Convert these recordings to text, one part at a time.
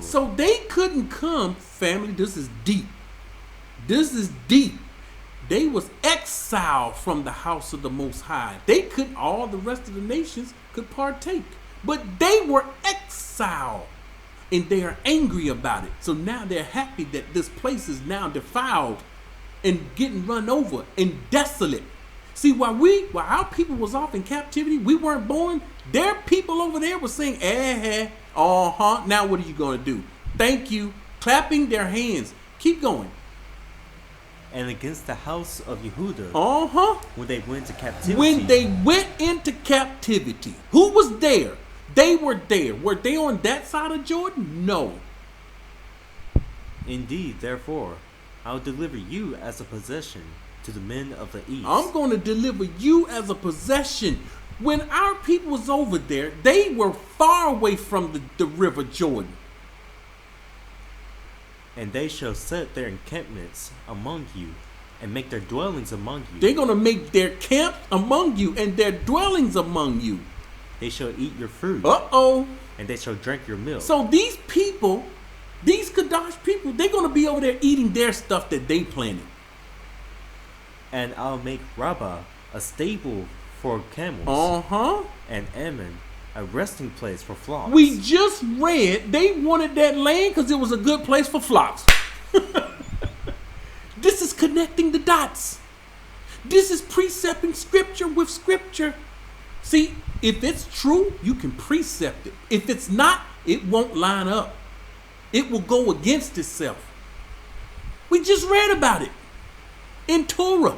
So they couldn't come, family. This is deep. This is deep. They was exiled from the house of the Most High. They couldn't, all the rest of the nations could partake. But they were exiled. And they are angry about it. So now they're happy that this place is now defiled and getting run over and desolate. See, while our people was off in captivity, we weren't born. Their people over there were saying, now what are you going to do? Thank you. Clapping their hands. Keep going. And against the house of Yehudah, when they went into captivity. When they went into captivity, who was there? They were there. Were they on that side of Jordan? No. Indeed, therefore, I'll deliver you as a possession to the men of the east. I'm going to deliver you as a possession. When our people was over there, they were far away from the river Jordan. And they shall set their encampments among you, and make their dwellings among you. They're going to make their camp among you, and their dwellings among you. They shall eat your fruit. And they shall drink your milk. So these people, these Kadash people, they're going to be over there eating their stuff that they planted. And I'll make Rabbah a stable for camels. And Ammon a resting place for flocks. We just read they wanted that land because it was a good place for flocks. This is connecting the dots. This is precepting scripture with scripture. See, if it's true, you can precept it. If it's not, it won't line up. It will go against itself. We just read about it in Torah.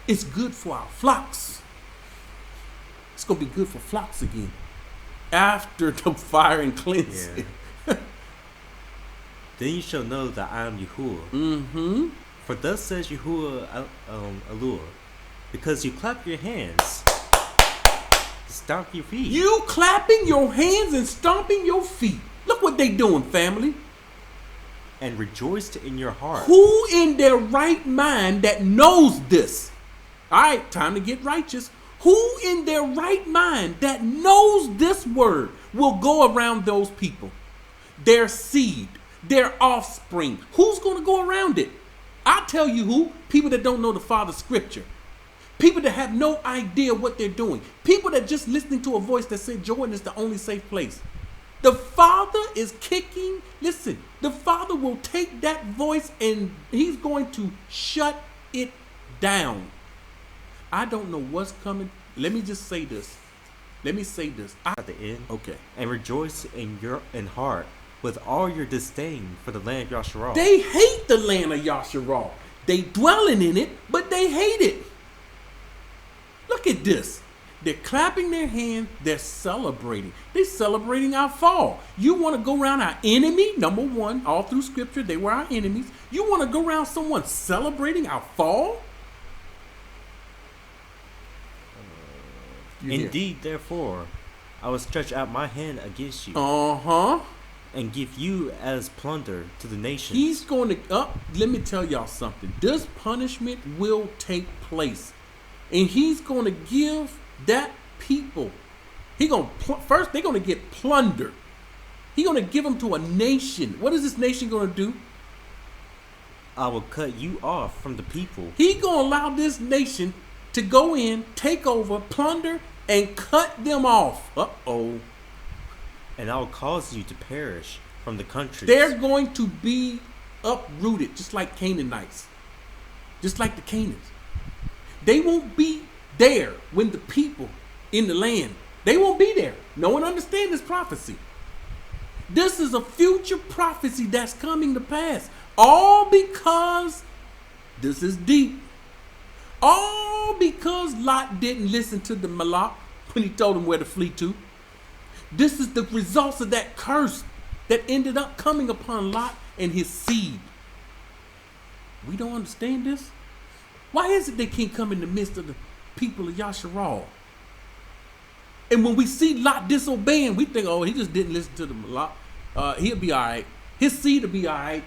It's good for our flocks. It's going to be good for flocks again. After the fire and cleansing. Yeah. Then you shall know that I am Yahuah. For thus says Yahuah Alua, because you clap your hands, stomp your feet. You clapping your hands and stomping your feet. Look what they doing, family. And rejoiced in your heart. Who in their right mind that knows this? All right, time to get righteous. Who in their right mind that knows this word will go around those people? Their seed, their offspring. Who's going to go around it? I tell you who. People that don't know the Father's scripture. People that have no idea what they're doing. People that just listening to a voice that said Jordan is the only safe place. The Father is kicking. Listen, the Father will take that voice and he's going to shut it down. I don't know what's coming. Let me just say this. Let me say this. At the end. Okay. And rejoice in heart with all your disdain for the land of Yashar'al. They hate the land of Yashar'al. They dwelling in it, but they hate it. Look at this. They're clapping their hands. They're celebrating. They're celebrating our fall. You want to go around our enemy? Number one, all through scripture, they were our enemies. You want to go around someone celebrating our fall? Indeed, therefore, I will stretch out my hand against you. And give you as plunder to the nations. He's going to, let me tell y'all something. This punishment will take place. And he's going to give that people, first they're going to get plundered. He's going to give them to a nation. What is this nation going to do? I will cut you off from the people. He's going to allow this nation to go in, take over, plunder, and cut them off. And I will cause you to perish from the countries. They're going to be uprooted, just like Canaanites. Just like the Canaanites. They won't be there when the people in the land, they won't be there. No one understands this prophecy. This is a future prophecy that's coming to pass. All because, this is deep, all because Lot didn't listen to the Malak when he told him where to flee to. This is the results of that curse that ended up coming upon Lot and his seed. We don't understand this. Why is it they can't come in the midst of the people of Yashar'al? And when we see Lot disobeying, we think, oh, he just didn't listen to the Malak. He'll be all right. His seed will be all right.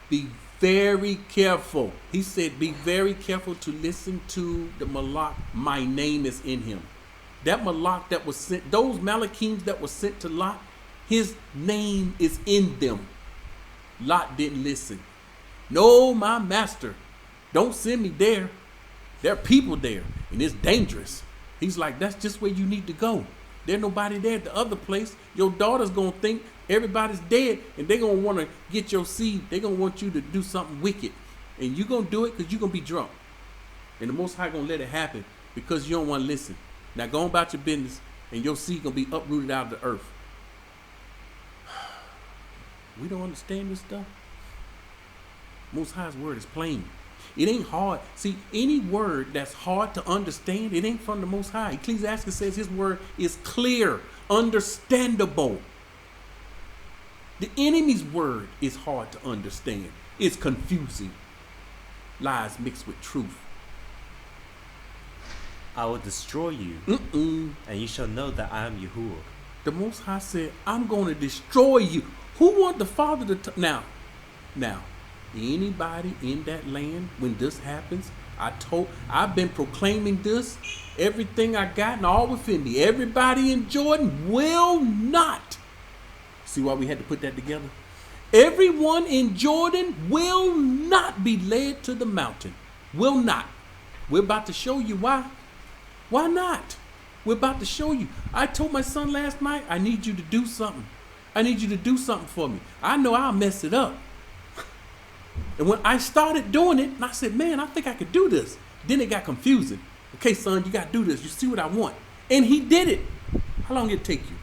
Be very careful. He said, be very careful to listen to the Malak. My name is in him. That Malak that was sent, those Malachims that were sent to Lot, His name is in them. Lot didn't listen. No, my master, don't send me there. There are people there, and it's dangerous. He's like, that's just where you need to go. There's nobody there at the other place. Your daughter's going to think everybody's dead, and they're going to want to get your seed. They're going to want you to do something wicked. And you're going to do it because you're going to be drunk. And the Most High going to let it happen because you don't want to listen. Now go on about your business, and your seed going to be uprooted out of the earth. We don't understand this stuff. Most High's word is plain. It ain't hard. See, any word that's hard to understand, it ain't from the Most High. Ecclesiastes says his word is clear, understandable. The enemy's word is hard to understand. It's confusing. Lies mixed with truth. I will destroy you, and you shall know that I am Yahuah. The Most High said, I'm going to destroy you. Who want the Father to... Now, anybody in that land, when this happens, I've been proclaiming this, everything I got and all within me. Everybody in Jordan will not. See why we had to put that together? Everyone in Jordan will not be led to the mountain. Will not. We're about to show you why. Why not? We're about to show you. I told my son last night, I need you to do something. I need you to do something for me. I know I'll mess it up. And when I started doing it, and I said, man, I think I could do this. Then it got confusing. Okay, son, you got to do this. You see what I want. And he did it. How long did it take you?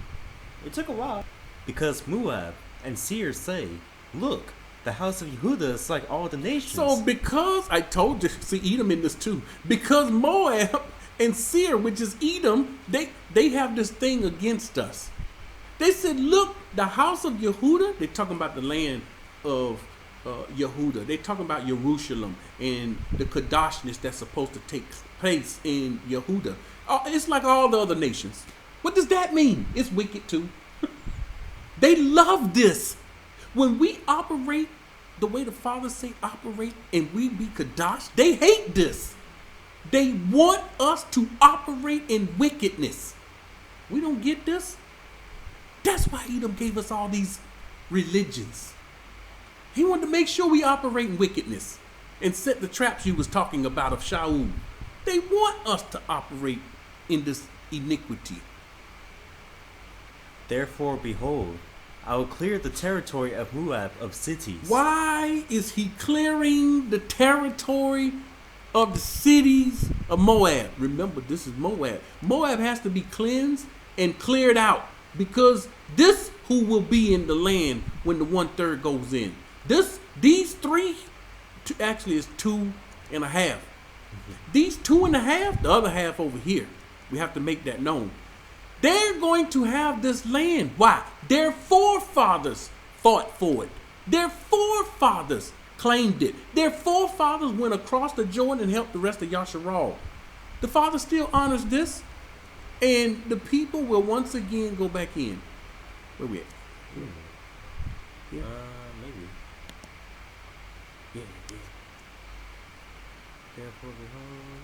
It took a while. Because Moab and Seir say, look, the house of Yehudah is like all the nations. So because, I told you, see Edom in this too. Because Moab and Seir, which is Edom, they have this thing against us. They said, look, the house of Yehudah, they're talking about the land of Yehudah. They're talking about Jerusalem and the Kadashness that's supposed to take place in Yehudah. It's like all the other nations. What does that mean? It's wicked too. They love this. When we operate the way the Father say operate and we be Kadash, they hate this. They want us to operate in wickedness. We don't get this. That's why Edom gave us all these religions. He wanted to make sure we operate in wickedness and set the traps you was talking about of Shaul. They want us to operate in this iniquity. Therefore, behold, I will clear the territory of Moab of cities. Why is he clearing the territory of the cities of Moab? Remember, this is Moab. Moab has to be cleansed and cleared out because this who will be in the land when the 1/3 goes in. These three, actually it's 2.5. These 2.5, the other half over here. We have to make that known. They're going to have this land. Why? Their forefathers fought for it. Their forefathers claimed it. Their forefathers went across the Jordan and helped the rest of Yashar'al. The Father still honors this, and the people will once again go back in. Where we at? Yeah. Maybe. Yeah. Therefore, behold,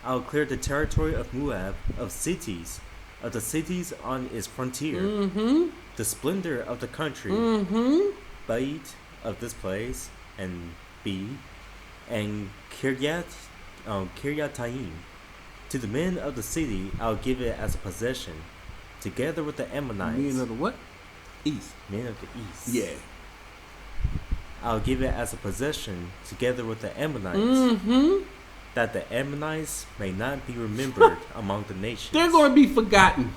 I will clear the territory of Moab of cities, of the cities on its frontier, the splendor of the country, Bait of this place, and B, and Kiryataim. To the men of the city, I'll give it as a possession, together with the Ammonites. Men of the what? East. Men of the east. Yeah. I'll give it as a possession, together with the Ammonites, that the Ammonites may not be remembered among the nations. They're going to be forgotten.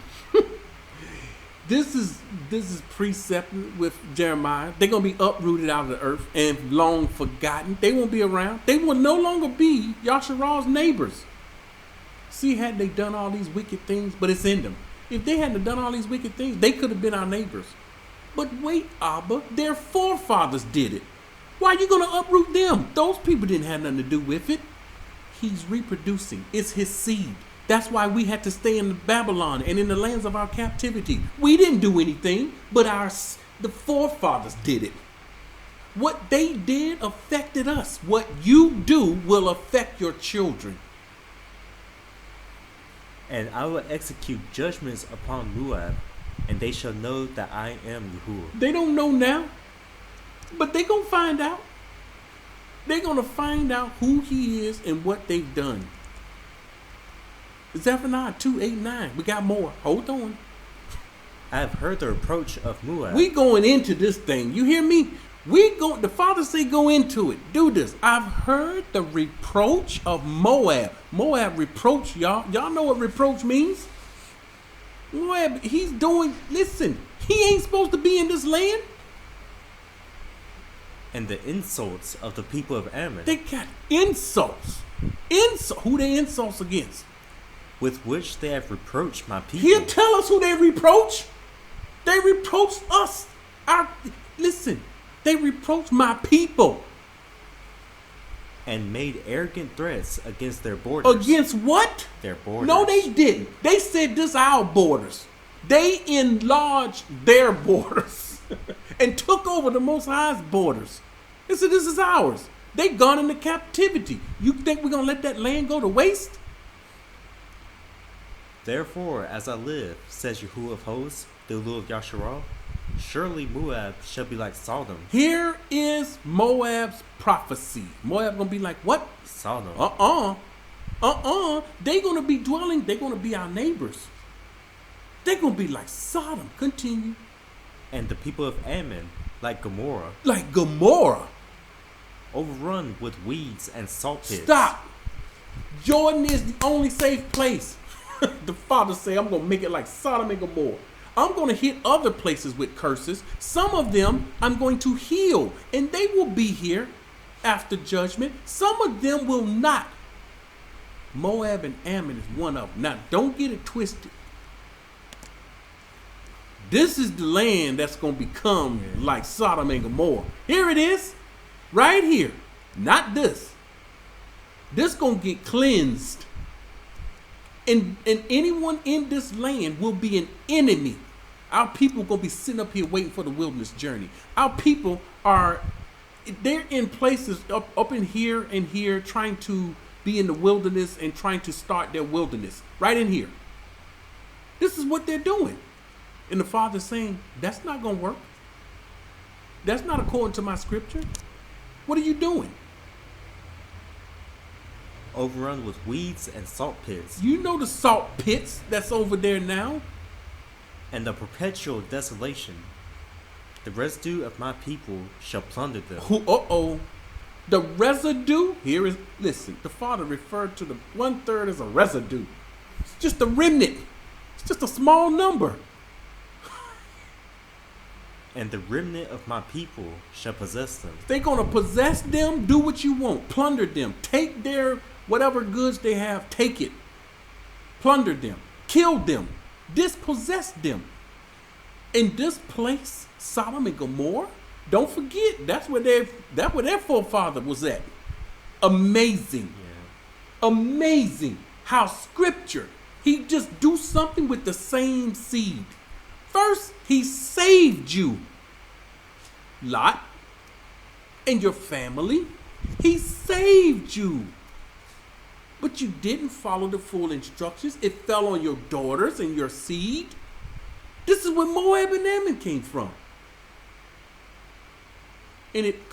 This is precept with Jeremiah. They're going to be uprooted out of the earth and long forgotten. They won't be around. They will no longer be Yashar'al's neighbors. See, had they done all these wicked things, but it's in them. If they hadn't done all these wicked things, they could have been our neighbors. But wait, Abba, their forefathers did it. Why are you going to uproot them? Those people didn't have nothing to do with it. He's reproducing. It's his seed. That's why we had to stay in Babylon and in the lands of our captivity. We didn't do anything, but the forefathers did it. What they did affected us. What you do will affect your children. And I will execute judgments upon Moab And they shall know that I am Yahuah. They don't know now, but they gonna find out. They're gonna find out who he is and what they've done. Zephaniah 2:8-9. We got more. Hold on. I have heard the reproach of Moab. We going into this thing. You hear me? The Father say go into it. Do this. I've heard the reproach of Moab. Moab reproach, y'all. Y'all know what reproach means? Moab, listen, he ain't supposed to be in this land. And the insults of the people of Ammon. They got insults. Who they insults against? With which they have reproached my people. He'll tell us who they reproach. They reproach us. Listen, they reproach my people. And made arrogant threats against their borders. Against what? Their borders. No, they didn't. They said this our borders. They enlarged their borders and took over the Most High's borders. They said this is ours. They gone into captivity. You think we're going to let that land go to waste? Therefore, as I live, says Yahuah of hosts, the Lord of Yashar'al, surely Moab shall be like Sodom. Here is Moab's prophecy. Moab going to be like what? Sodom. They going to be dwelling. They're going to be our neighbors. They're going to be like Sodom. Continue. And the people of Ammon like Gomorrah. Like Gomorrah. Overrun with weeds and salt pits. Stop. Jordan is the only safe place. The Father say, I'm going to make it like Sodom and Gomorrah. I'm going to hit other places with curses. Some of them I'm going to heal, and they will be here after judgment. Some of them will not. Moab and Ammon is one of them. Now, don't get it twisted. This is the land that's going to become like Sodom and Gomorrah. Here it is. Right here. Not this. This going to get cleansed. And anyone in this land will be an enemy. Our people going to be sitting up here waiting for the wilderness journey. Our people they're in places up in here and here trying to be in the wilderness and trying to start their wilderness. Right in here. This is what they're doing. And the Father's saying, that's not going to work. That's not according to my scripture. What are you doing? Overrun with weeds and salt pits. You know the salt pits that's over there now. And the perpetual desolation. The residue of my people shall plunder them. The residue, listen, the Father referred to the 1/3 as a residue. It's just a remnant. It's just a small number. And the remnant of my people shall possess them. They're going to possess them, do what you want, plunder them, take their whatever goods they have, take it, plunder them, kill them, dispossess them. In this place, Sodom and Gomorrah, don't forget, that's where their forefather was at. Amazing. Yeah. Amazing how scripture, he just do something with the same seed. First, he saved you, Lot, and your family. He saved you. But you didn't follow the full instructions. It fell on your daughters and your seed. This is where Moab and Ammon came from. And it